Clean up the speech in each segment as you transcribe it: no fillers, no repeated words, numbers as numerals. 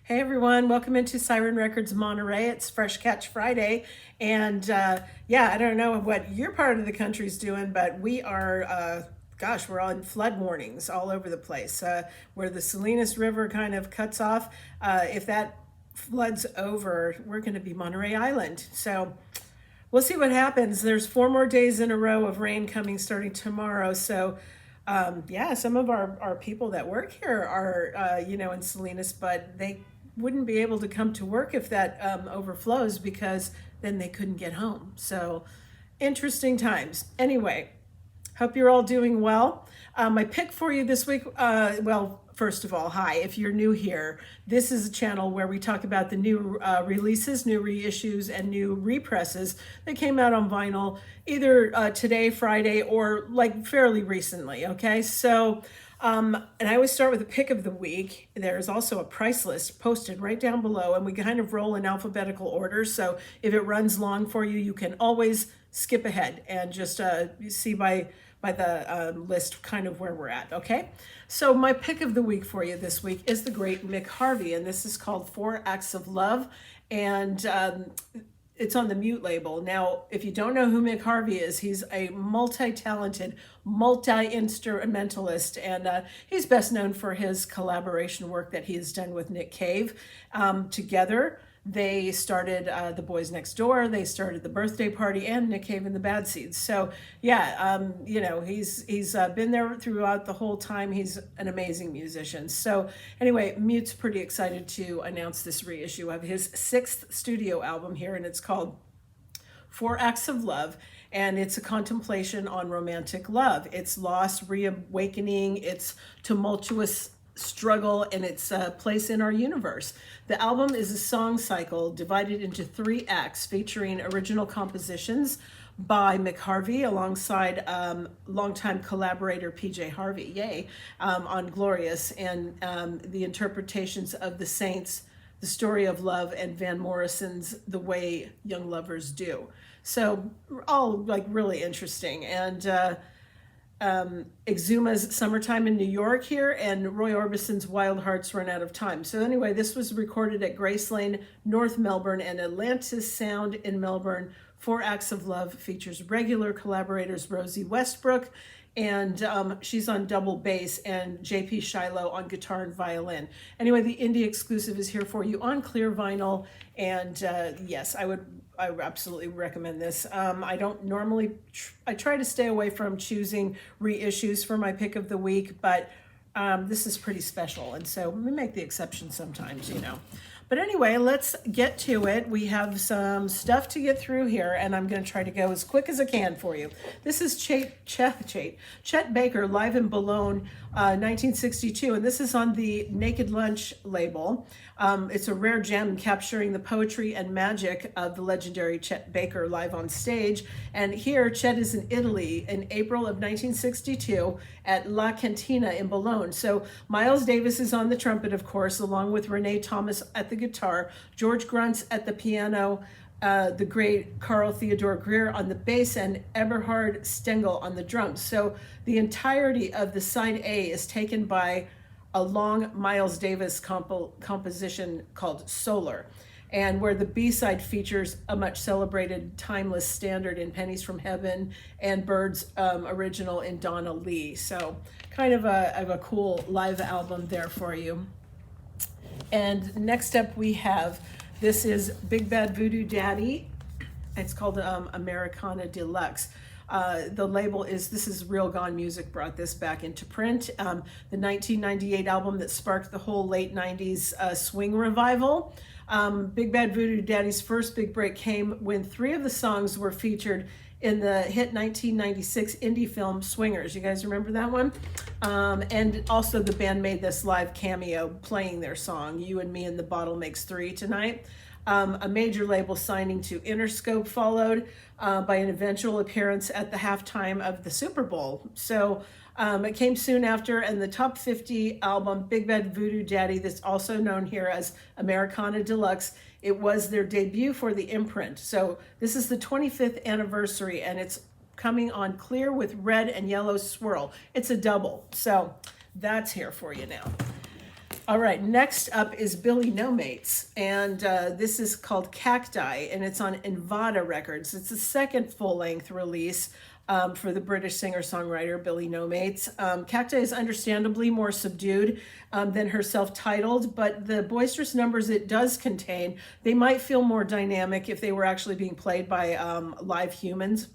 Hey everyone, welcome into Siren Records Monterey. It's Fresh Catch Friday. And yeah, I don't know what your part of the country's doing, but we are, we're on flood warnings all over the place. Where the Salinas River kind of cuts off, if that floods over, we're going to be Monterey Island. So we'll see what happens. There's 4 more days in a row of rain coming starting tomorrow. So yeah, some of our people that work here are, in Salinas, but they wouldn't be able to come to work if that overflows because then they couldn't get home. So interesting times. Anyway, hope you're all doing well. My pick for you this week, first of all, hi. If you're new here, this is a channel where we talk about the new releases, new reissues, and new represses that came out on vinyl either today, Friday, or like fairly recently, okay? So, and I always start with a pick of the week. There's also a price list posted right down below, and we kind of roll in alphabetical order. So if it runs long for you, you can always skip ahead and just see by the list kind of where we're at, okay? So my pick of the week for you this week is the great Mick Harvey, and this is called 4 Acts of Love, and it's on the Mute label. Now, if you don't know who Mick Harvey is, he's a multi-talented, multi-instrumentalist, and he's best known for his collaboration work that he has done with Nick Cave. Together, they started The Boys Next Door, they started The Birthday Party, and Nick Cave and the Bad Seeds. So yeah, he's been there throughout the whole time. He's an amazing musician. So anyway, Mute's pretty excited to announce this reissue of his 6th studio album here, and it's called 4 Acts of Love, and it's a contemplation on romantic love. It's loss, reawakening, it's tumultuous struggle, and its place in our universe. The album is a song cycle divided into 3 acts featuring original compositions by Mick Harvey alongside longtime collaborator PJ Harvey, on Glorious, and the interpretations of the Saints, The Story of Love, and Van Morrison's The Way Young Lovers Do. So all like really interesting. And Exhuma's Summertime in New York here, and Roy Orbison's Wild Hearts Run Out of Time. So anyway, this was recorded at Grace Lane, North Melbourne, and Atlantis Sound in Melbourne. 4 Acts of Love features regular collaborators Rosie Westbrook, and she's on double bass, and JP Shiloh on guitar and violin. Anyway, the indie exclusive is here for you on clear vinyl, and yes, I absolutely recommend this. I don't normally, I try to stay away from choosing reissues for my pick of the week, but this is pretty special, and so we make the exception sometimes, But anyway, let's get to it. We have some stuff to get through here, and I'm going to try to go as quick as I can for you. This is Chet Baker, live in Boulogne, 1962, and this is on the Naked Lunch label. It's a rare gem capturing the poetry and magic of the legendary Chet Baker live on stage. And here, Chet is in Italy in April of 1962 at La Cantina in Boulogne. So Miles Davis is on the trumpet, of course, along with Renee Thomas at the guitar, George Gruntz at the piano, the great Carl Theodore Greer on the bass, and Eberhard Stengel on the drums. So the entirety of the side A is taken by a long Miles Davis composition called Solar, and where the B-side features a much celebrated timeless standard in Pennies from Heaven and Bird's original in Donna Lee. So kind of a cool live album there for you. And next up we have, this is Big Bad Voodoo Daddy. It's called Americana Deluxe. The label is, this is Real Gone Music brought this back into print. The 1998 album that sparked the whole late 90s swing revival. Big Bad Voodoo Daddy's first big break came when 3 of the songs were featured in the hit 1996 indie film Swingers. You guys remember that one? And also the band made this live cameo playing their song, You and Me and the Bottle Makes 3 Tonight. A major label signing to Interscope followed by an eventual appearance at the halftime of the Super Bowl. So it came soon after, and the top 50 album, Big Bad Voodoo Daddy, that's also known here as Americana Deluxe, it was their debut for the imprint. So this is the 25th anniversary, and it's coming on clear with red and yellow swirl. It's a double, so that's here for you now. All right, next up is Billy No Mates, and this is called Cacti, and it's on Invada Records. It's the second full-length release for the British singer-songwriter Billy No Mates. Cacti is understandably more subdued than her self-titled, but the boisterous numbers it does contain, they might feel more dynamic if they were actually being played by live humans.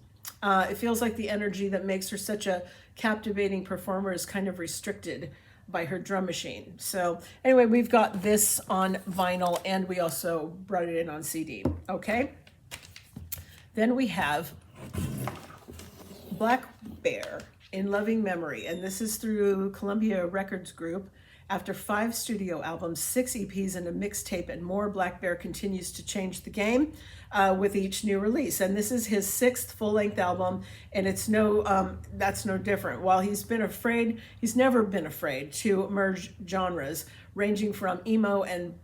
It feels like the energy that makes her such a captivating performer is kind of restricted by her drum machine. So anyway, we've got this on vinyl, and we also brought it in on CD. Okay. Then we have Blackbear, In Loving Memory, and this is through Columbia Records Group. After 5 studio albums, 6 EPs, and a mixtape and more, Blackbear continues to change the game with each new release. And this is his 6th full-length album, and it's that's no different. While he's never been afraid to merge genres, ranging from emo and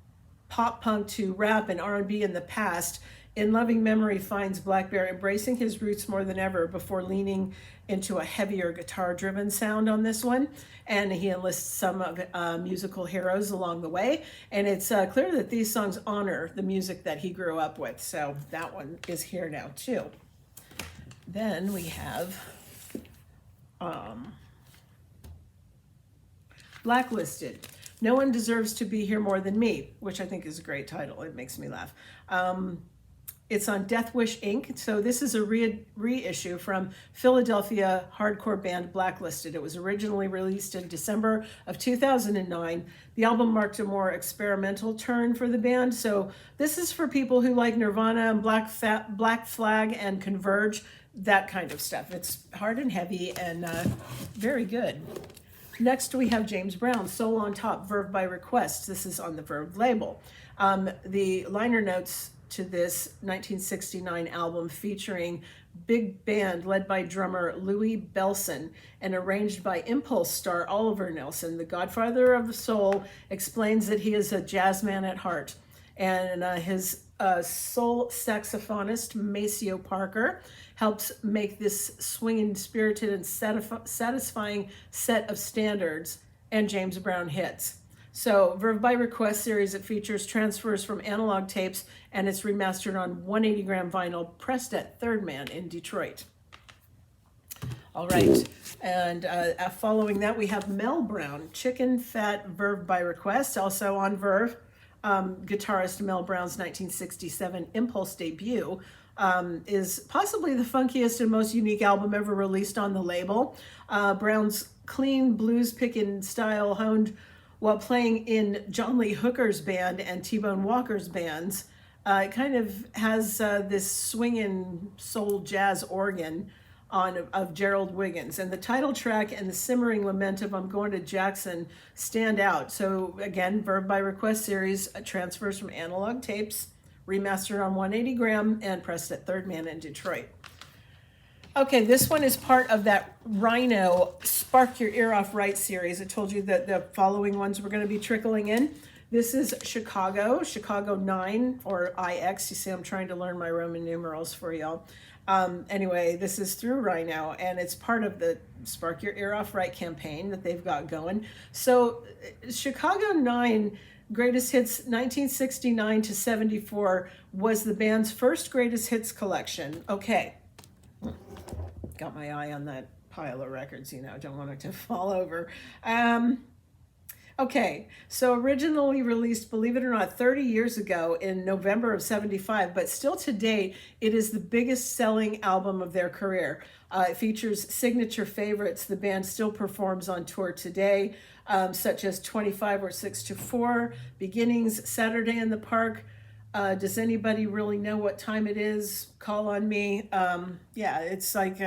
pop punk to rap and R&B in the past. In Loving Memory finds Blackbear embracing his roots more than ever before leaning into a heavier guitar-driven sound on this one. And he enlists some of musical heroes along the way. And it's clear that these songs honor the music that he grew up with. So that one is here now too. Then we have Blacklisted. No One Deserves to Be Here More Than Me, which I think is a great title. It makes me laugh. It's on Death Wish Inc. So this is a reissue from Philadelphia hardcore band Blacklisted. It was originally released in December of 2009. The album marked a more experimental turn for the band. So this is for people who like Nirvana and Black Flag and Converge, that kind of stuff. It's hard and heavy and very good. Next, we have James Brown, Soul on Top, Verve by Request. This is on the Verve label. The liner notes to this 1969 album featuring big band led by drummer Louis Bellson and arranged by Impulse star Oliver Nelson. The godfather of the soul explains that he is a jazz man at heart. And his soul saxophonist Maceo Parker helps make this swinging, spirited, and satisfying set of standards and James Brown hits. So Verve by Request series, it features transfers from analog tapes, and it's remastered on 180 gram vinyl, pressed at Third Man in Detroit. All right, and following that we have Mel Brown, Chicken Fat, Verve by Request, also on Verve. Guitarist Mel Brown's 1967 Impulse debut is possibly the funkiest and most unique album ever released on the label. Brown's clean blues-picking style honed while playing in John Lee Hooker's band and T-Bone Walker's bands. It kind of has this swinging soul jazz organ of Gerald Wiggins. And the title track and the simmering lament of I'm Going to Jackson stand out. So again, Verve by Request series transfers from analog tapes, remastered on 180 gram and pressed at Third Man in Detroit. Okay, this one is part of that Rhino Spark Your Ear Off Right series. I told you that the following ones were going to be trickling in. This is Chicago 9, or IX. You see, I'm trying to learn my Roman numerals for y'all. Anyway, this is through Rhino, and it's part of the Spark Your Ear Off Right campaign that they've got going. So Chicago 9 Greatest Hits 1969 to 74 was the band's first greatest hits collection. Okay. Got my eye on that pile of records, don't want it to fall over. Okay, so originally released, believe it or not, 30 years ago in November of 75, but still to date, it is the biggest selling album of their career. It features signature favorites the band still performs on tour today, such as 25 or 6 to 4, Beginnings, Saturday in the Park, Does Anybody Really Know What Time It Is? Call on Me. Yeah, it's like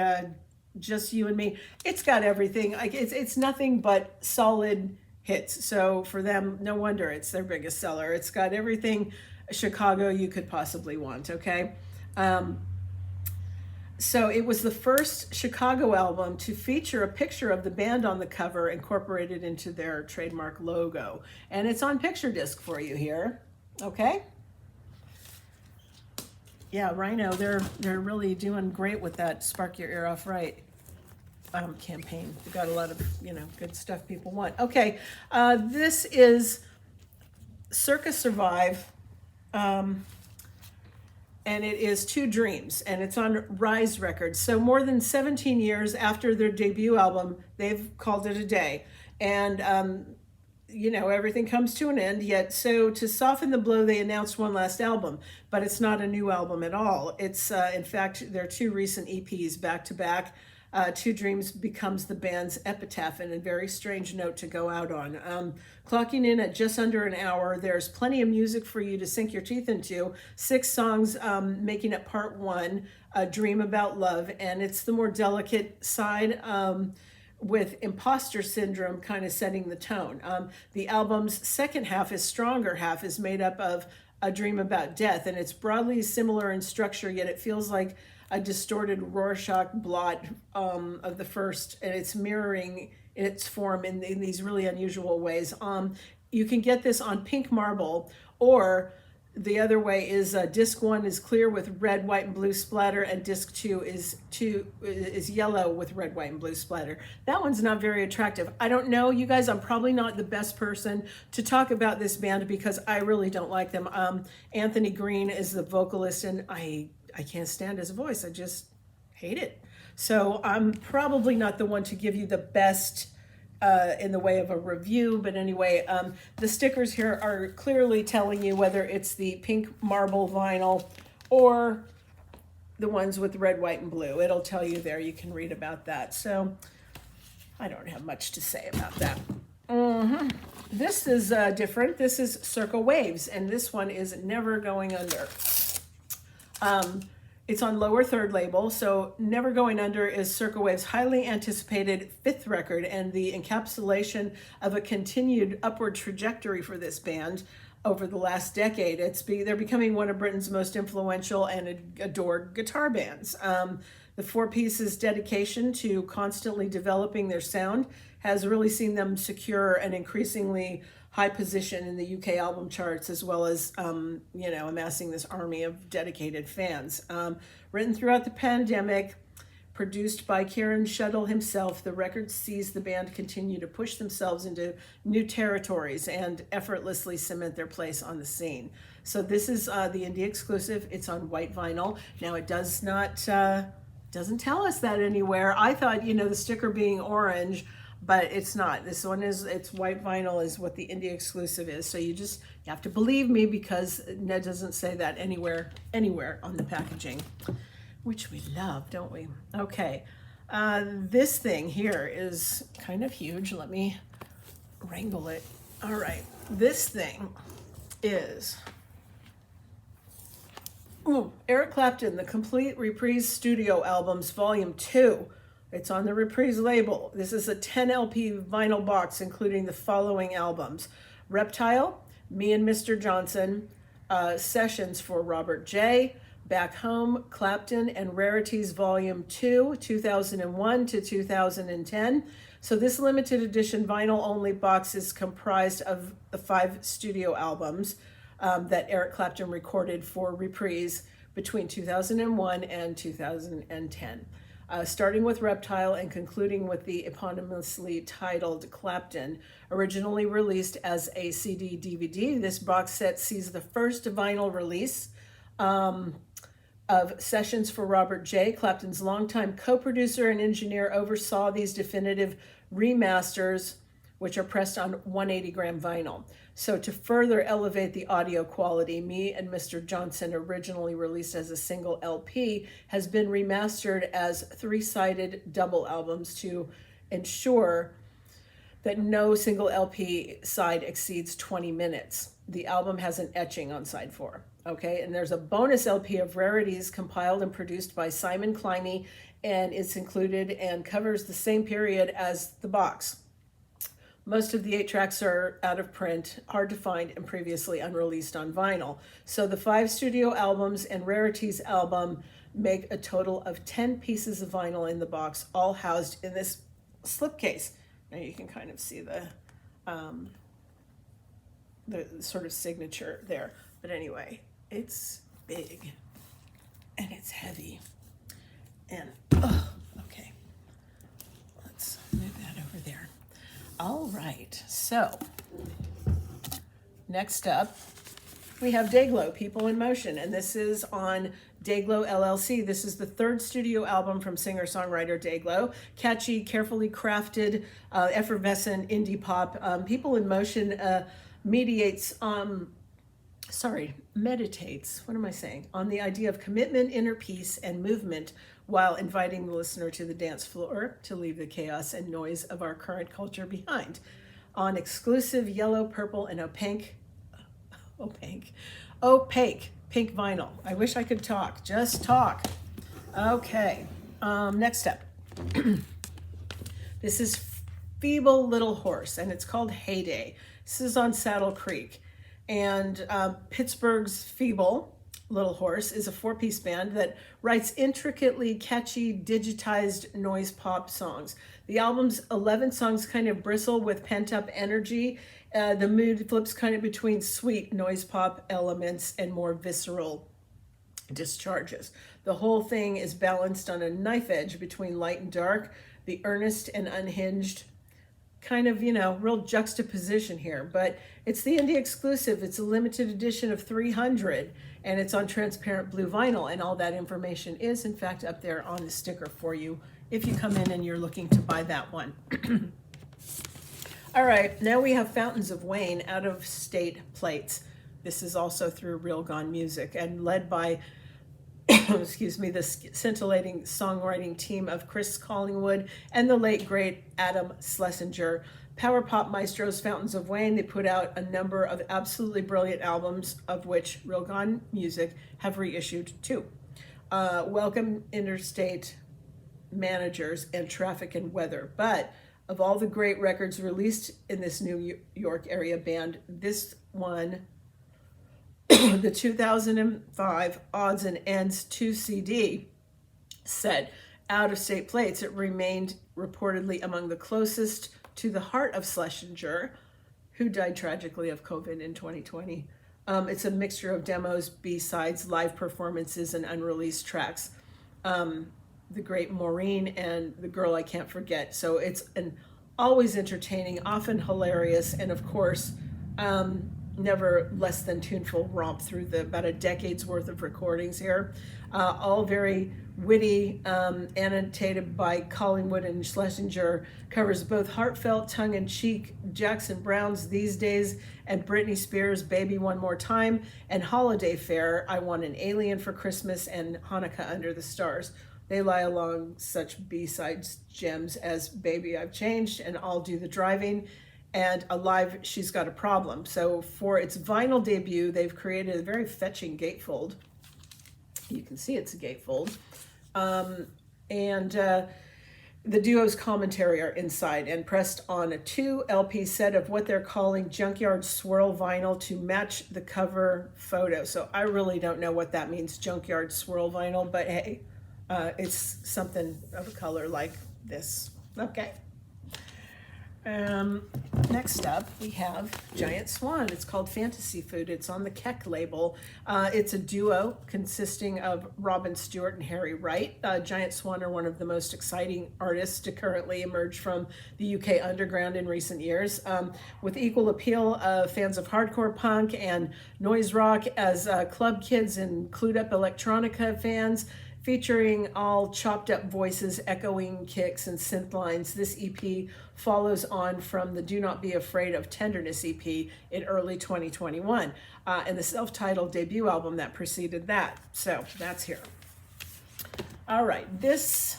Just You and Me. It's got everything. Like it's nothing but solid hits. So for them, no wonder it's their biggest seller. It's got everything Chicago you could possibly want, okay? So it was the first Chicago album to feature a picture of the band on the cover incorporated into their trademark logo. And it's on picture disc for you here, okay? Yeah, Rhino, they're really doing great with that Spark Your Ear Off Right campaign. They've got a lot of, good stuff people want. Okay, this is Circa Survive, and it is Two Dreams, and it's on Rise Records. So more than 17 years after their debut album, they've called it a day. And, you know, everything comes to an end, yet so to soften the blow, they announced one last album, but it's not a new album at all. It's, in fact, their two recent EPs back to back. Two Dreams becomes the band's epitaph, and a very strange note to go out on. Clocking in at just under an hour, there's plenty of music for you to sink your teeth into. 6 songs making up part 1, A Dream About Love, and it's the more delicate side, with Imposter Syndrome kind of setting the tone. The album's second half, is stronger half, is made up of A Dream About Death, and it's broadly similar in structure, yet it feels like a distorted Rorschach blot of the first, and it's mirroring its form in these really unusual ways. You can get this on pink marble, or the other way is disc 1 is clear with red, white, and blue splatter, and disc 2 is yellow with red, white, and blue splatter. That one's not very attractive. I don't know, you guys, I'm probably not the best person to talk about this band because I really don't like them. Anthony Green is the vocalist, and I can't stand his voice. I just hate it. So I'm probably not the one to give you the best in the way of a review, but anyway, the stickers here are clearly telling you whether it's the pink marble vinyl or the ones with red, white, and blue. It'll tell you there. You can read about that. So I don't have much to say about that. This is different. This is Circa Waves, and this one is Never Going Under. It's on Lower Third label, so Never Going Under is Circa Wave's highly anticipated 5th record and the encapsulation of a continued upward trajectory for this band over the last decade. They're becoming one of Britain's most influential and adored guitar bands. The 4-piece's dedication to constantly developing their sound has really seen them secure an increasingly high position in the UK album charts, as well as, you know, amassing this army of dedicated fans. Written throughout the pandemic, produced by Kieran Shuttle himself, the record sees the band continue to push themselves into new territories and effortlessly cement their place on the scene. So this is the indie exclusive. It's on white vinyl. Now it does not, doesn't tell us that anywhere. I thought, you know, the sticker being orange, but it's not. This one it's white vinyl is what the indie exclusive is. So you have to believe me because it doesn't say that anywhere on the packaging, which we love, don't we? Okay, this thing here is kind of huge. Let me wrangle it. All right, this thing is Eric Clapton, The Complete Reprise Studio Albums, Volume 2. It's on the Reprise label. This is a 10 LP vinyl box, including the following albums: Reptile, Me and Mr. Johnson, Sessions for Robert J., Back Home, Clapton, and Rarities Volume 2, 2001 to 2010. So this limited edition vinyl-only box is comprised of the 5 studio albums that Eric Clapton recorded for Reprise between 2001 and 2010. Starting with Reptile and concluding with the eponymously titled Clapton. Originally released as a CD-DVD, this box set sees the first vinyl release of Sessions for Robert J. Clapton's longtime co-producer and engineer oversaw these definitive remasters, which are pressed on 180-gram vinyl. So to further elevate the audio quality, Me and Mr. Johnson, originally released as a single LP, has been remastered as 3-sided double albums to ensure that no single LP side exceeds 20 minutes. The album has an etching on side 4. Okay, and there's a bonus LP of rarities compiled and produced by Simon Climie, and it's included and covers the same period as the box. Most of the 8 tracks are out of print, hard to find, and previously unreleased on vinyl. So the 5 studio albums and Rarities album make a total of 10 pieces of vinyl in the box, all housed in this slipcase. Now you can kind of see the sort of signature there. But anyway, it's big and it's heavy. And, okay, let's move that over there. All right, so next up, we have Dayglow, People in Motion, and this is on Dayglow LLC. This is the third studio album from singer-songwriter Dayglow. Catchy, carefully crafted, effervescent indie pop. People in Motion meditates, on the idea of commitment, inner peace, and movement while inviting the listener to the dance floor to leave the chaos and noise of our current culture behind. On exclusive yellow, purple, and opaque pink vinyl. I wish I could talk, just talk. Okay, next up. This is Feeble Little Horse, and it's called Heyday. This is on Saddle Creek. And Pittsburgh's Feeble Little Horse is a 4-piece band that writes intricately catchy, digitized noise pop songs. The album's 11 songs kind of bristle with pent-up energy. The mood flips kind of between sweet noise pop elements and more visceral discharges. The whole thing is balanced on a knife edge between light and dark, the earnest and unhinged, kind of, real juxtaposition here. But it's the indie exclusive. It's a limited edition of 300, and it's on transparent blue vinyl, and all that information is, in fact, up there on the sticker for you if you come in and you're looking to buy that one. All right, now we have Fountains of Wayne, Out of State Plates. This is also through Real Gone Music and led by the scintillating songwriting team of Chris Collingwood and the late, great Adam Schlesinger. Power pop maestros Fountains of Wayne, they put out a number of absolutely brilliant albums, of which Real Gone Music have reissued 2. Welcome Interstate Managers and Traffic and Weather. But of all the great records released in this New York area band, this one, the 2005 Odds and Ends 2 CD set, Out of State Plates, it remained reportedly among the closest to the heart of Schlesinger, who died tragically of COVID in 2020. It's a mixture of demos, B-sides, live performances, and unreleased tracks. The great Maureen and The Girl I Can't Forget. So it's an always entertaining, often hilarious, and of course, never less than tuneful romp through about a decade's worth of recordings here. All very witty, annotated by Collingwood and Schlesinger, covers both heartfelt, tongue-in-cheek Jackson Brown's These Days and Britney Spears' Baby One More Time, and holiday fare, I Want an Alien for Christmas and Hanukkah Under the Stars. They lie along such B-sides gems as Baby I've Changed and I'll Do the Driving, and Alive She's Got a Problem. So for its vinyl debut, they've created a very fetching gatefold. You can see it's a gatefold. The duo's commentary are inside and pressed on a 2 LP set of what they're calling junkyard swirl vinyl to match the cover photo. So I really don't know what that means, junkyard swirl vinyl, but hey, it's something of a color like this. Okay. Next up, we have Giant Swan. It's called Fantasy Food. It's on the Keck label. It's a duo consisting of Robin Stewart and Harry Wright. Giant Swan are one of the most exciting artists to currently emerge from the UK underground in recent years, with equal appeal fans of hardcore punk and noise rock as club kids and clued up electronica fans. Featuring all chopped up voices, echoing kicks, and synth lines, this EP follows on from the Do Not Be Afraid of Tenderness EP in early 2021, and the self-titled debut album that preceded that. So that's here. All right, this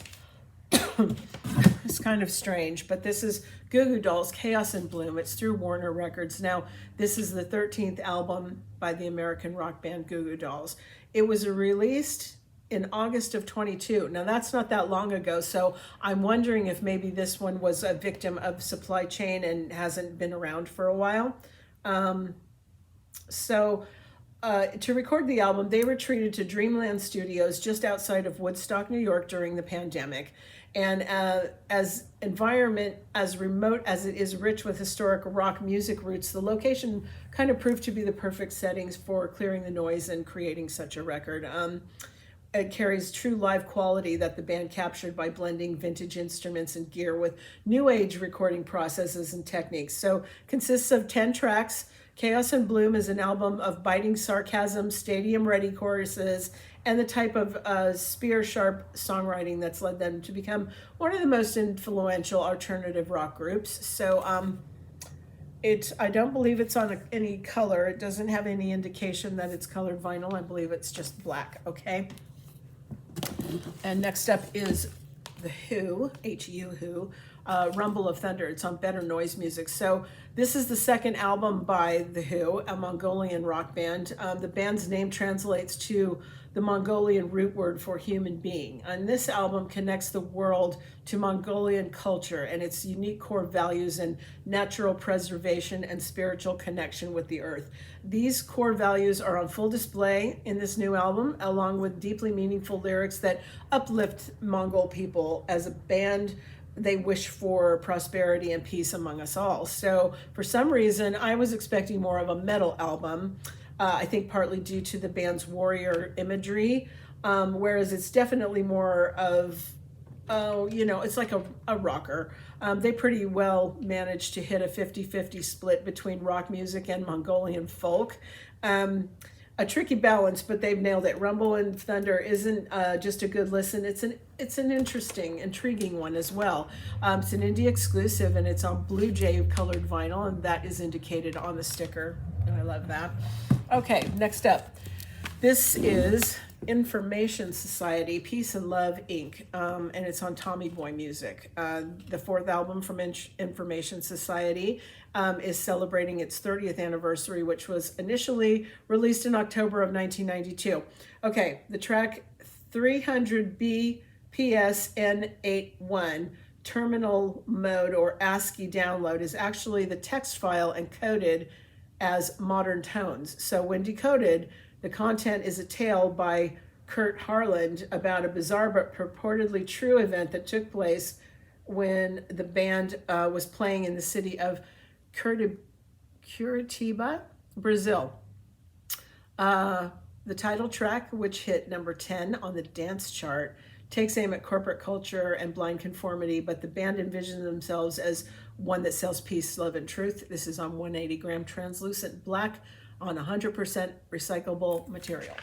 is kind of strange, but this is Goo Goo Dolls, Chaos in Bloom. It's through Warner Records. Now, this is the 13th album by the American rock band Goo Goo Dolls. It was released in August of 22. Now that's not that long ago, so I'm wondering if maybe this one was a victim of supply chain and hasn't been around for a while. To record the album, they retreated to Dreamland Studios just outside of Woodstock, New York during the pandemic. And as environment as remote as it is rich with historic rock music roots, the location kind of proved to be the perfect settings for clearing the noise and creating such a record. It carries true live quality that the band captured by blending vintage instruments and gear with new age recording processes and techniques. So consists of 10 tracks Chaos and Bloom is an album of biting sarcasm, stadium-ready choruses, and the type of spear-sharp songwriting that's led them to become one of the most influential alternative rock groups. So I don't believe it's on any color. It doesn't have any indication that it's colored vinyl. I believe it's just black, okay? And next up is The Who, H-U, Who, Rumble of Thunder. It's on Better Noise Music. So this is the second album by The Who, a Mongolian rock band. The band's name translates to the Mongolian root word for human being. And this album connects the world to Mongolian culture and its unique core values in natural preservation and spiritual connection with the earth. These core values are on full display in this new album, along with deeply meaningful lyrics that uplift Mongol people. As a band, they wish for prosperity and peace among us all. So for some reason, I was expecting more of a metal album. I think partly due to the band's warrior imagery, whereas it's definitely more of, it's like a rocker. They pretty well managed to hit a 50-50 split between rock music and Mongolian folk. A tricky balance, but they've nailed it. Rumble and Thunder isn't just a good listen. It's an interesting, intriguing one as well. It's an indie exclusive, and it's on Blue Jay colored vinyl, and that is indicated on the sticker, and I love that. Okay, next up. This is Information Society, Peace and Love, Inc., and it's on Tommy Boy Music. The fourth album from Information Society is celebrating its 30th anniversary, which was initially released in October of 1992. Okay, the track 300 BPSN81 terminal mode or ASCII download is actually the text file encoded as modern tones. So when decoded, the content is a tale by Kurt Harland about a bizarre but purportedly true event that took place when the band was playing in the city of Curitiba, Brazil. The title track, which hit number 10 on the dance chart, takes aim at corporate culture and blind conformity, but the band envisions themselves as one that sells peace, love, and truth. This is on 180 gram translucent black on 100% recyclable material.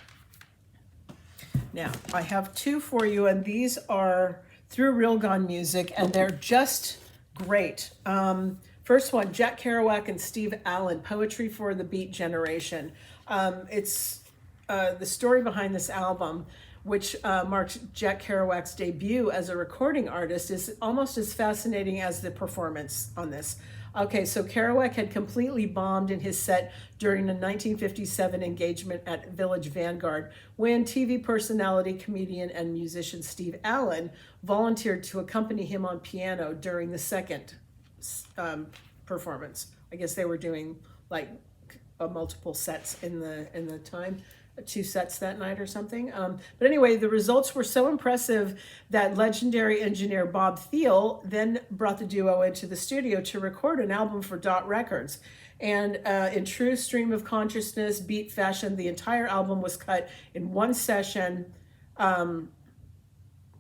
Now, I have two for you, and these are through Real Gone Music, and they're just great. First one, Jack Kerouac and Steve Allen, Poetry for the Beat Generation. It's the story behind this album, which marked Jack Kerouac's debut as a recording artist, is almost as fascinating as the performance on this. Okay, so Kerouac had completely bombed in his set during the 1957 engagement at Village Vanguard when TV personality, comedian, and musician Steve Allen volunteered to accompany him on piano during the second performance. I guess they were doing like multiple sets in the time. 2 sets that night or something. But anyway, the results were so impressive that legendary engineer Bob Thiele then brought the duo into the studio to record an album for Dot Records. And in true stream of consciousness, beat fashion, the entire album was cut in one session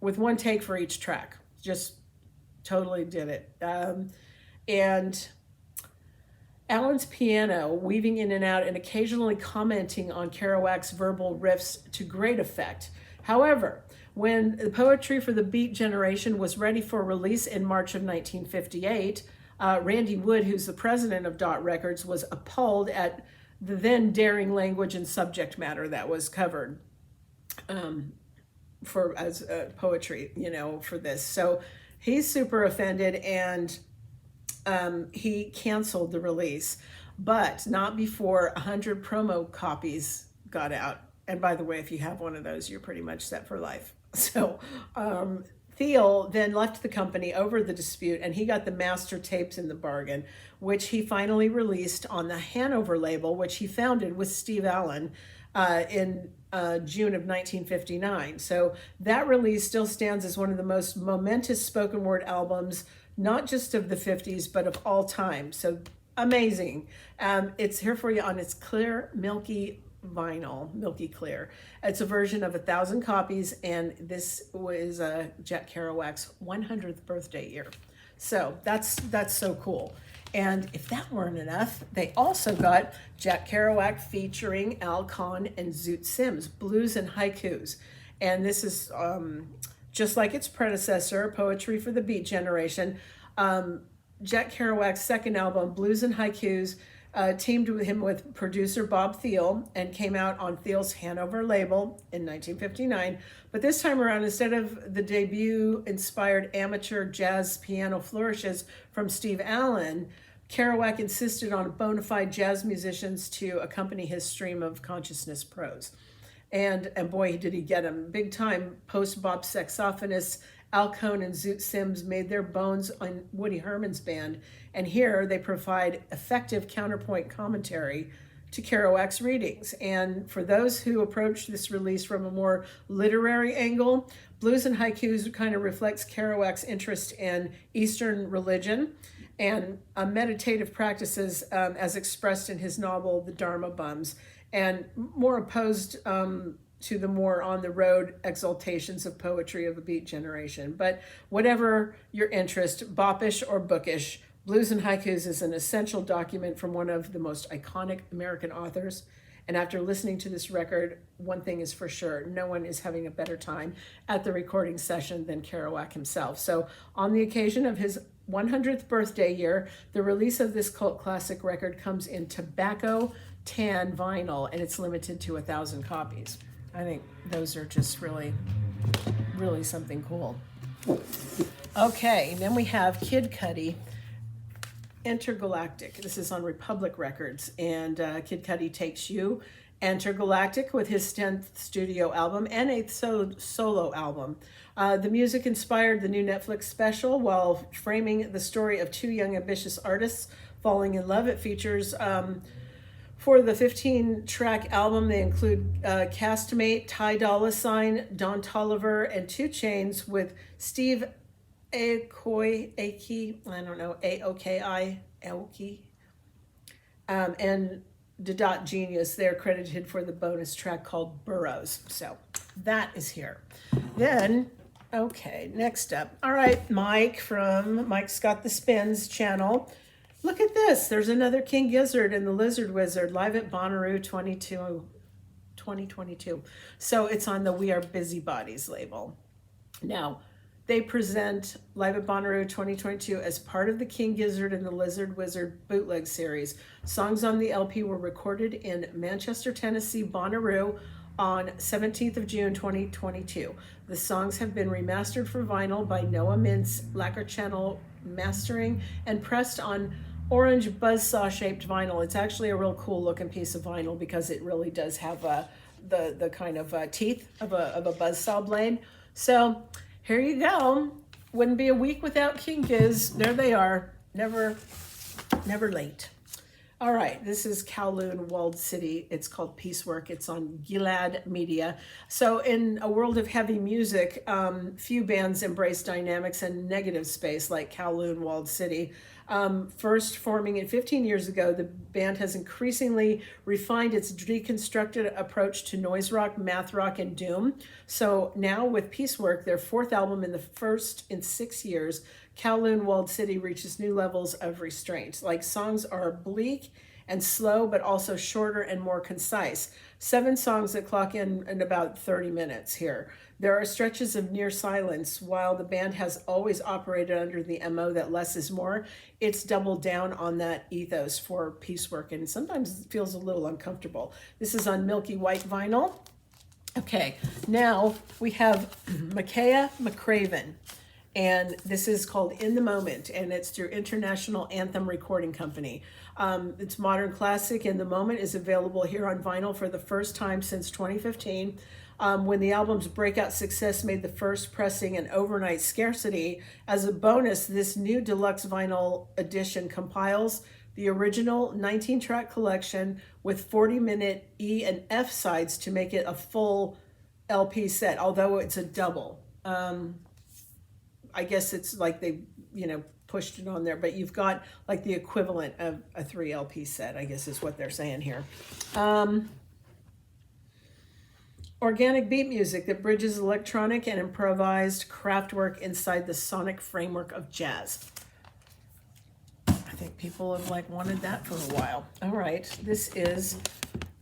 with one take for each track. Just totally did it. And Allen's piano, weaving in and out and occasionally commenting on Kerouac's verbal riffs to great effect. However, when the Poetry for the Beat Generation was ready for release in March of 1958, Randy Wood, who's the president of Dot Records, was appalled at the then daring language and subject matter that was covered as poetry, for this. So he's super offended, and he canceled the release, but not before 100 promo copies got out. And by the way, if you have one of those, you're pretty much set for life. So Thiele then left the company over the dispute, and he got the master tapes in the bargain, which he finally released on the Hanover label, which he founded with Steve Allen in June of 1959. So that release still stands as one of the most momentous spoken word albums, not just of the 50s, but of all time. So amazing. It's here for you on its clear, milky vinyl, milky clear. It's a version of 1,000 copies, and this was Jack Kerouac's 100th birthday year. So that's so cool. And if that weren't enough, they also got Jack Kerouac featuring Al Kahn and Zoot Sims, Blues and Haikus. And this is just like its predecessor, Poetry for the Beat Generation. Jack Kerouac's second album, Blues and Haikus, teamed with him with producer Bob Thiele and came out on Thiele's Hanover label in 1959. But this time around, instead of the debut-inspired amateur jazz piano flourishes from Steve Allen, Kerouac insisted on bona fide jazz musicians to accompany his stream of consciousness prose. And boy, did he get them. Big time post-bop saxophonists Al Cohn and Zoot Sims made their bones on Woody Herman's band, and here they provide effective counterpoint commentary to Kerouac's readings. And for those who approach this release from a more literary angle, Blues and Haikus kind of reflects Kerouac's interest in Eastern religion and meditative practices as expressed in his novel, The Dharma Bums, and more opposed to the more on-the-road exaltations of poetry of a beat generation. But whatever your interest, boppish or bookish, Blues and Haikus is an essential document from one of the most iconic American authors. And after listening to this record, one thing is for sure, no one is having a better time at the recording session than Kerouac himself. So on the occasion of his 100th birthday year, the release of this cult classic record comes in tobacco tan vinyl, and it's limited to 1,000 copies. I think those are just really, really something cool. Okay, and then we have Kid Cudi, Intergalactic. This is on Republic Records, and Kid Cudi takes you Intergalactic with his 10th studio album and 8th solo album. The music inspired the new Netflix special while framing the story of two young ambitious artists falling in love. It features for the 15-track album, they include castmate Ty Dolla $ign, Don Toliver, and 2 Chainz with Steve Aoki, and the Dot Genius. They're credited for the bonus track called Burroughs. So that is here. Then, okay, next up. All right, Mike from Mike's Got the Spins channel. Look at this. There's another King Gizzard and the Lizard Wizard live at Bonnaroo 2022. So it's on the We Are Busybodies label. Now, they present Live at Bonnaroo 2022 as part of the King Gizzard and the Lizard Wizard bootleg series. Songs on the LP were recorded in Manchester, Tennessee, Bonnaroo on 17th of June 2022. The songs have been remastered for vinyl by Noah Mintz, Lacquer Channel Mastering, and pressed on orange buzzsaw-shaped vinyl. It's actually a real cool looking piece of vinyl because it really does have the kind of teeth of a buzzsaw blade. So here you go. Wouldn't be a week without King Giz. There they are. Never late. All right, this is Kowloon, Walled City. It's called Piecework. It's on Gilad Media. So in a world of heavy music, few bands embrace dynamics and negative space like Kowloon, Walled City. First forming it 15 years ago, the band has increasingly refined its deconstructed approach to noise rock, math rock, and doom. So now with Piecework, their 4th album and the first in 6 years, Kowloon, Walled City reaches new levels of restraint. Like, songs are bleak and slow, but also shorter and more concise. 7 songs that clock in about 30 minutes here. There are stretches of near silence. While the band has always operated under the MO that less is more, it's doubled down on that ethos for Piecework, and sometimes it feels a little uncomfortable. This is on Milky White vinyl. Okay, now we have Micaiah McCraven, and this is called In the Moment, and it's through International Anthem Recording Company. It's modern classic. In the Moment is available here on vinyl for the first time since 2015. When the album's breakout success made the first pressing an overnight scarcity. As a bonus, this new deluxe vinyl edition compiles the original 19-track collection with 40-minute E and F sides to make it a full LP set, although it's a double. I guess it's like they, pushed it on there, but you've got like the equivalent of a 3 LP set, I guess is what they're saying here. Organic beat music that bridges electronic and improvised craft work inside the sonic framework of jazz. think people have like wanted that for a while. All right, this is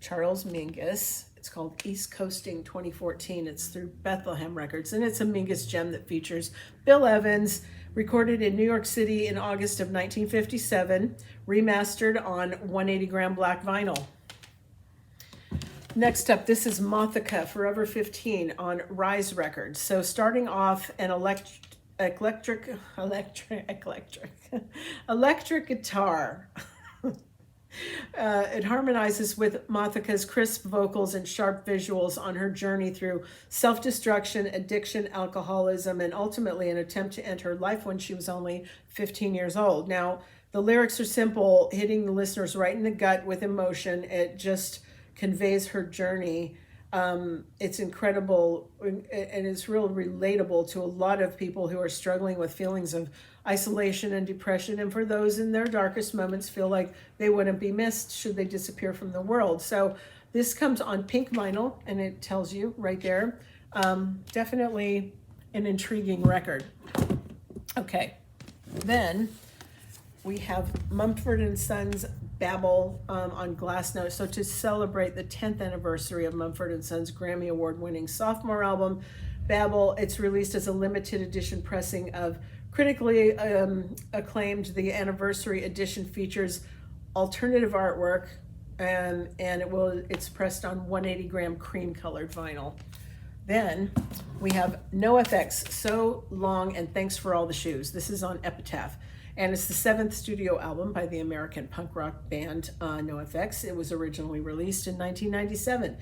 Charles Mingus. It's called East Coasting 2014. It's through Bethlehem Records, and it's a Mingus gem that features Bill Evans, recorded in New York City in August of 1957, remastered on 180 gram black vinyl. Next up, this is Mothica Forever 15 on Rise Records. So starting off an electric guitar. It harmonizes with Mothica's crisp vocals and sharp visuals on her journey through self-destruction, addiction, alcoholism, and ultimately an attempt to end her life when she was only 15 years old. Now, the lyrics are simple, hitting the listeners right in the gut with emotion. It just conveys her journey. It's incredible, and it's real relatable to a lot of people who are struggling with feelings of isolation and depression, and for those in their darkest moments feel like they wouldn't be missed should they disappear from the world. So this comes on pink vinyl, and it tells you right there. Definitely an intriguing record. Okay, then we have Mumford and Sons Babel on glass note. So to celebrate the 10th anniversary of Mumford and Sons Grammy Award-winning sophomore album, Babel, it's released as a limited edition pressing of critically acclaimed. The anniversary edition features alternative artwork, and it's pressed on 180 gram cream colored vinyl. Then we have NoFX, So Long and Thanks for All the Shoes. This is on Epitaph. And it's the 7th studio album by the American punk rock band NoFX. It was originally released in 1997.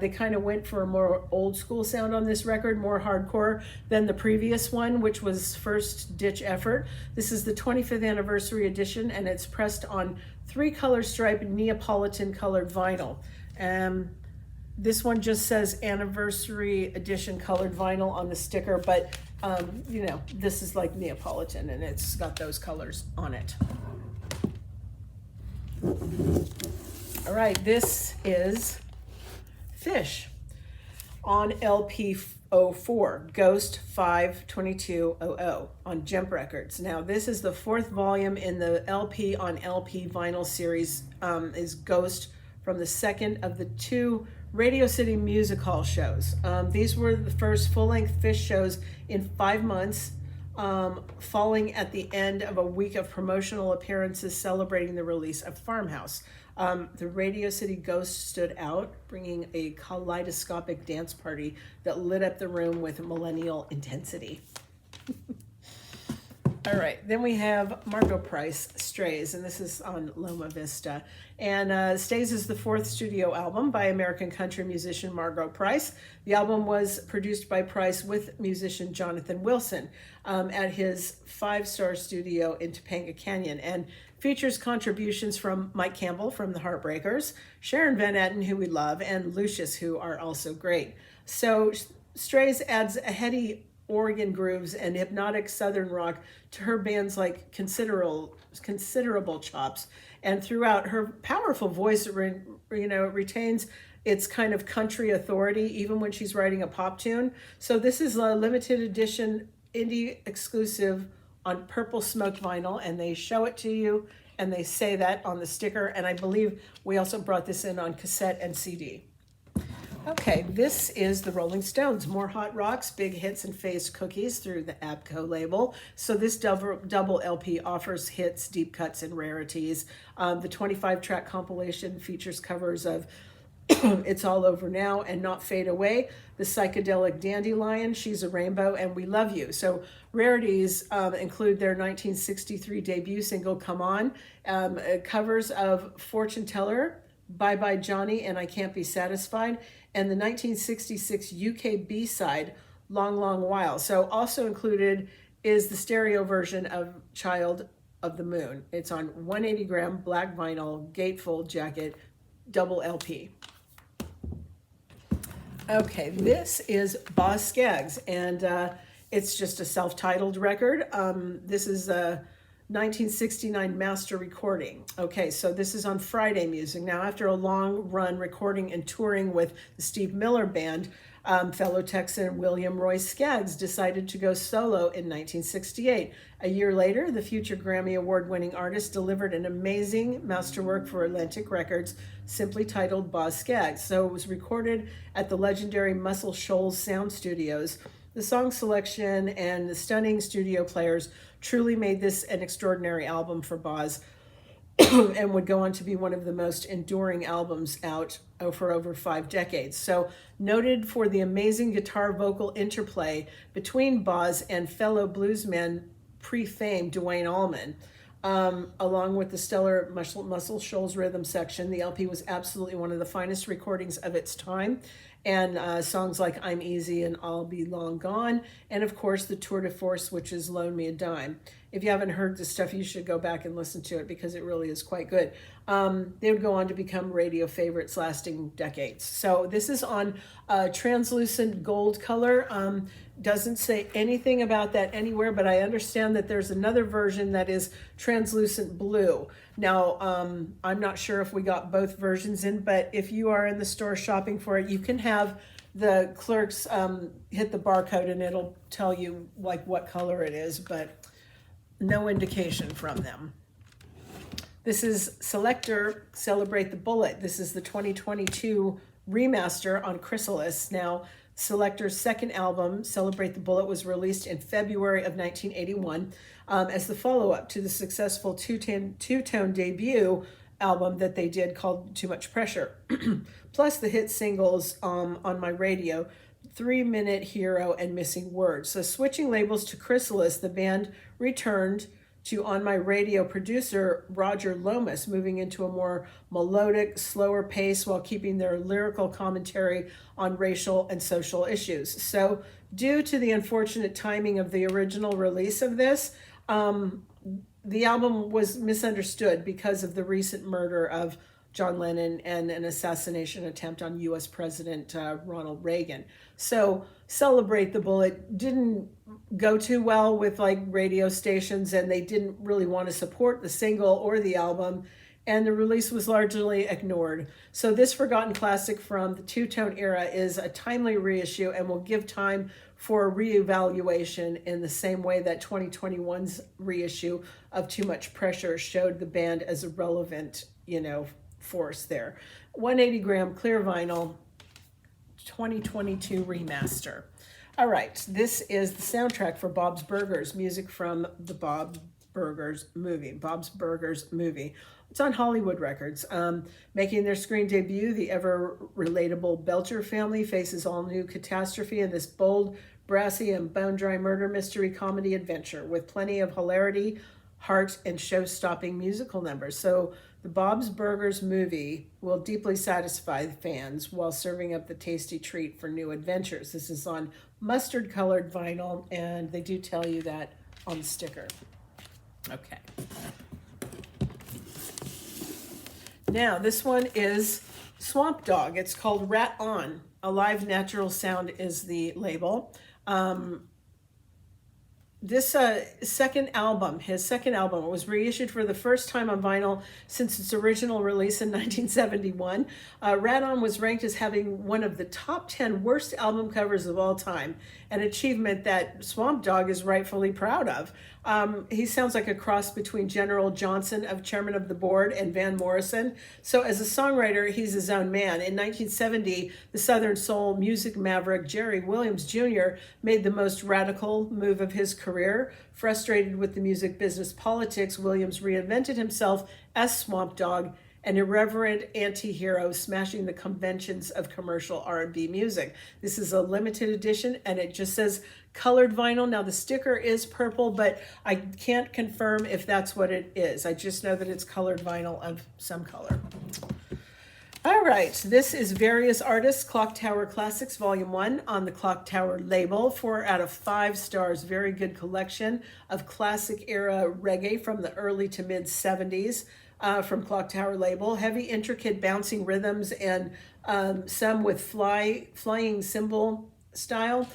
They kind of went for a more old school sound on this record, more hardcore than the previous one, which was first ditch effort. This is the 25th anniversary edition, and it's pressed on 3-color striped Neapolitan colored vinyl. This one just says anniversary edition colored vinyl on the sticker, but you know, this is like Neapolitan, and it's got those colors on it. All right, this is Fish on LP 04, Ghost 52200 on Jump Records. Now, this is the 4th volume in the LP on LP vinyl series, is Ghost, from the 2nd of the 2 Radio City Music Hall shows. These were the first full-length Fish shows in 5 months, falling at the end of a week of promotional appearances celebrating the release of Farmhouse. The Radio City Ghost stood out, bringing a kaleidoscopic dance party that lit up the room with millennial intensity. All right, then we have Margo Price, Strays, and this is on Loma Vista. And Stays is the 4th studio album by American country musician Margo Price. The album was produced by Price with musician Jonathan Wilson at his 5-star studio in Topanga Canyon, and features contributions from Mike Campbell from the Heartbreakers, Sharon Van Etten, who we love, and Lucius, who are also great. So Strays adds a heady organ grooves and hypnotic southern rock to her band's like considerable chops, and throughout her powerful voice retains its kind of country authority even when she's writing a pop tune. So this is a limited edition indie exclusive on Purple Smoke vinyl, and they show it to you and they say that on the sticker, and I believe we also brought this in on cassette and CD. Okay, this is the Rolling Stones, More Hot Rocks, Big Hits and Phased Cookies through the ABCO label. So this double LP offers hits, deep cuts, and rarities. The 25-track compilation features covers of It's All Over Now and Not Fade Away, The Psychedelic Dandelion, She's a Rainbow, and We Love You. So rarities include their 1963 debut single, Come On, covers of Fortune Teller, Bye Bye Johnny, and I Can't Be Satisfied, and the 1966 UK B-side, Long Long While. So also included is the stereo version of Child of the Moon. It's on 180 gram black vinyl, gatefold jacket, double LP. Okay, this is Boz Scaggs, and it's just a self-titled record. This is 1969 master recording. Okay, so this is on Friday Music. Now, after a long run recording and touring with the Steve Miller Band, fellow Texan William Roy Scaggs decided to go solo in 1968. A year later, the future Grammy Award-winning artist delivered an amazing masterwork for Atlantic Records, simply titled Boz Scaggs. So it was recorded at the legendary Muscle Shoals Sound Studios. The song selection and the stunning studio players truly made this an extraordinary album for Boz and would go on to be one of the most enduring albums out for over 5 decades. So noted for the amazing guitar vocal interplay between Boz and fellow bluesman pre-fame Duane Allman, along with the stellar Muscle Shoals rhythm section. The LP was absolutely one of the finest recordings of its time. And songs like I'm Easy and I'll Be Long Gone, and of course the tour de force, which is Loan Me a Dime. If you haven't heard this stuff, you should go back and listen to it because it really is quite good. They would go on to become radio favorites lasting decades. So this is on translucent gold color. Doesn't say anything about that anywhere, but I understand that there's another version that is translucent blue. Now, I'm not sure if we got both versions in, but if you are in the store shopping for it, you can have the clerks hit the barcode and it'll tell you like what color it is, but no indication from them. This is Selector, Celebrate the Bullet. This is the 2022 remaster on Chrysalis. Now, Selector's second album, Celebrate the Bullet, was released in February of 1981 as the follow-up to the successful two-tone debut album that they did called Too Much Pressure, plus the hit singles On My Radio, 3 Minute Hero, and Missing Words. So switching labels to Chrysalis, the band returned to On My Radio producer Roger Lomas, moving into a more melodic, slower pace while keeping their lyrical commentary on racial and social issues. So due to the unfortunate timing of the original release of this, the album was misunderstood because of the recent murder of John Lennon and an assassination attempt on U.S. President Ronald Reagan. So Celebrate the Bullet didn't go too well with like radio stations, and they didn't really want to support the single or the album, and the release was largely ignored. So this forgotten classic from the two-tone era is a timely reissue and will give time for reevaluation in the same way that 2021's reissue of Too Much Pressure showed the band as a relevant, force there. 180 gram clear vinyl, 2022 remaster. All right, this is the soundtrack for Bob's Burgers, music from the Bob's Burgers movie. It's on Hollywood Records. Making their screen debut, the ever relatable Belcher family faces all new catastrophe in this bold, brassy, and bone-dry murder mystery comedy adventure with plenty of hilarity, heart, and show-stopping musical numbers. So the Bob's Burgers movie will deeply satisfy fans while serving up the tasty treat for new adventures. This is on mustard-colored vinyl, and they do tell you that on the sticker. Okay. Now, this one is Swampdog. It's called Rat On. Alive Natural Sound is the label. This second album, his second album, was reissued for the first time on vinyl since its original release in 1971. Rat On was ranked as having one of the top 10 worst album covers of all time, an achievement that Swampdog is rightfully proud of. He sounds like a cross between General Johnson of Chairman of the Board and Van Morrison. So as a songwriter, he's his own man. In 1970, the Southern Soul music maverick Jerry Williams Jr. made the most radical move of his career. Frustrated with the music business politics, Williams reinvented himself as Swampdog, an irreverent anti-hero smashing the conventions of commercial R&B music. This is a limited edition, and it just says colored vinyl. Now, the sticker is purple, but I can't confirm if that's what it is. I just know that it's colored vinyl of some color. All right, this is Various Artists, Clock Tower Classics, Volume 1 on the Clock Tower label. 4 out of 5 stars. Very good collection of classic era reggae from the early to mid 70s. From Clock Tower label. Heavy, intricate, bouncing rhythms, and some with flying cymbal style.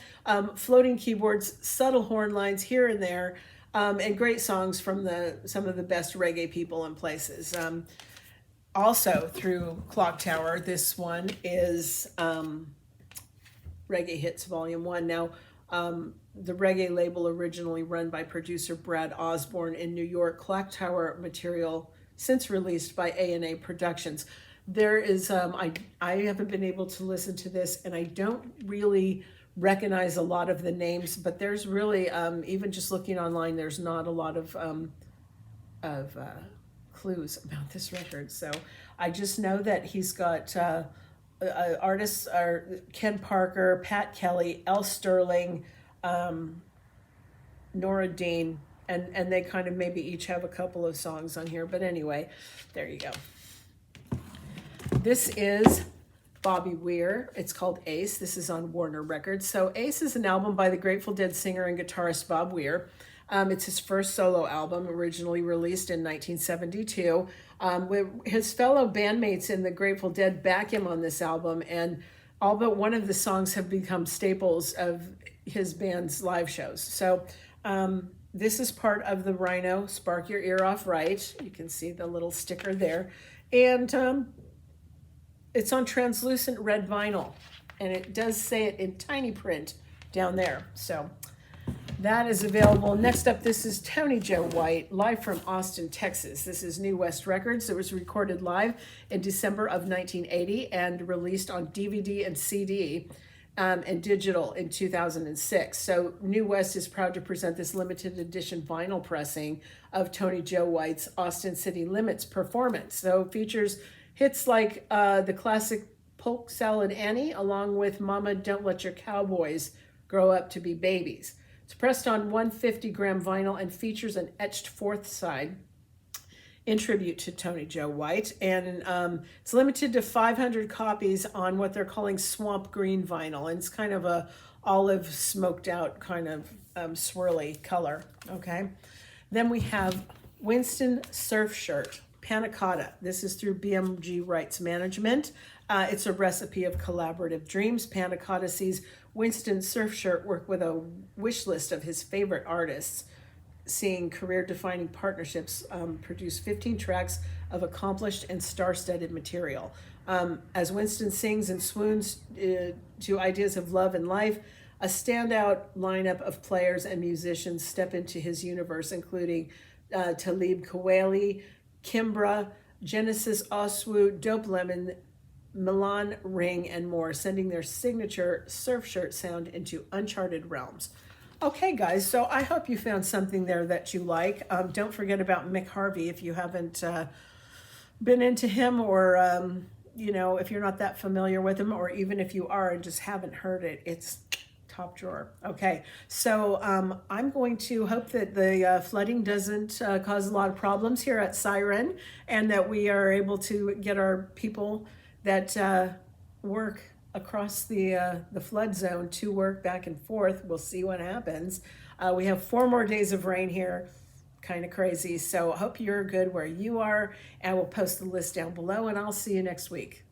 Floating keyboards, subtle horn lines here and there. And great songs from some of the best reggae people and places. Also through Clock Tower, this one is Reggae Hits Volume 1. Now, the reggae label originally run by producer Brad Osborne in New York, Clock Tower material since released by A&A Productions. There is, I haven't been able to listen to this, and I don't really recognize a lot of the names, but there's really, even just looking online, there's not a lot of clues about this record. So I just know that he's got artists are Ken Parker, Pat Kelly, Elle Sterling, Nora Dean, and they kind of maybe each have a couple of songs on here. But anyway, there you go. This is Bobby Weir. It's called Ace. This is on Warner Records. So Ace is an album by the Grateful Dead singer and guitarist Bob Weir. It's his first solo album, originally released in 1972. His fellow bandmates in the Grateful Dead back him on this album, and all but one of the songs have become staples of his band's live shows. So this is part of the Rhino Spark Your Ear Off Right. You can see the little sticker there. And it's on translucent red vinyl, and it does say it in tiny print down there. So that is available. Next up, this is Tony Joe White, live from Austin, Texas. This is New West Records. It was recorded live in December of 1980 and released on DVD and CD and digital in 2006. So New West is proud to present this limited edition vinyl pressing of Tony Joe White's Austin City Limits performance. So it features hits like the classic Polk Salad Annie, along with Mama Don't Let Your Cowboys Grow Up to Be Babies. It's pressed on 150-gram vinyl and features an etched fourth side in tribute to Tony Joe White. And it's limited to 500 copies on what they're calling swamp green vinyl. And it's kind of a olive smoked out kind of swirly color, okay? Then we have Winston Surf Shirt, Panna Cotta. This is through BMG Rights Management. It's a recipe of collaborative dreams. Panna Cotta sees Winston Surf Shirt work with a wish list of his favorite artists, seeing career-defining partnerships produce 15 tracks of accomplished and star-studded material. As Winston sings and swoons to ideas of love and life, a standout lineup of players and musicians step into his universe, including Talib Kweli, Kimbra, Genesis Oswu, Dope Lemon, Milan Ring, and more, sending their signature surf shirt sound into uncharted realms. Okay, guys, so I hope you found something there that you like. Don't forget about Mick Harvey if you haven't been into him, or, you know, if you're not that familiar with him, or even if you are and just haven't heard it, it's top drawer. Okay, so I'm going to hope that the flooding doesn't cause a lot of problems here at Siren, and that we are able to get our people that work across the flood zone to work back and forth. We'll see what happens. We have 4 more days of rain here, kind of crazy. So I hope you're good where you are, and we'll post the list down below, and I'll see you next week.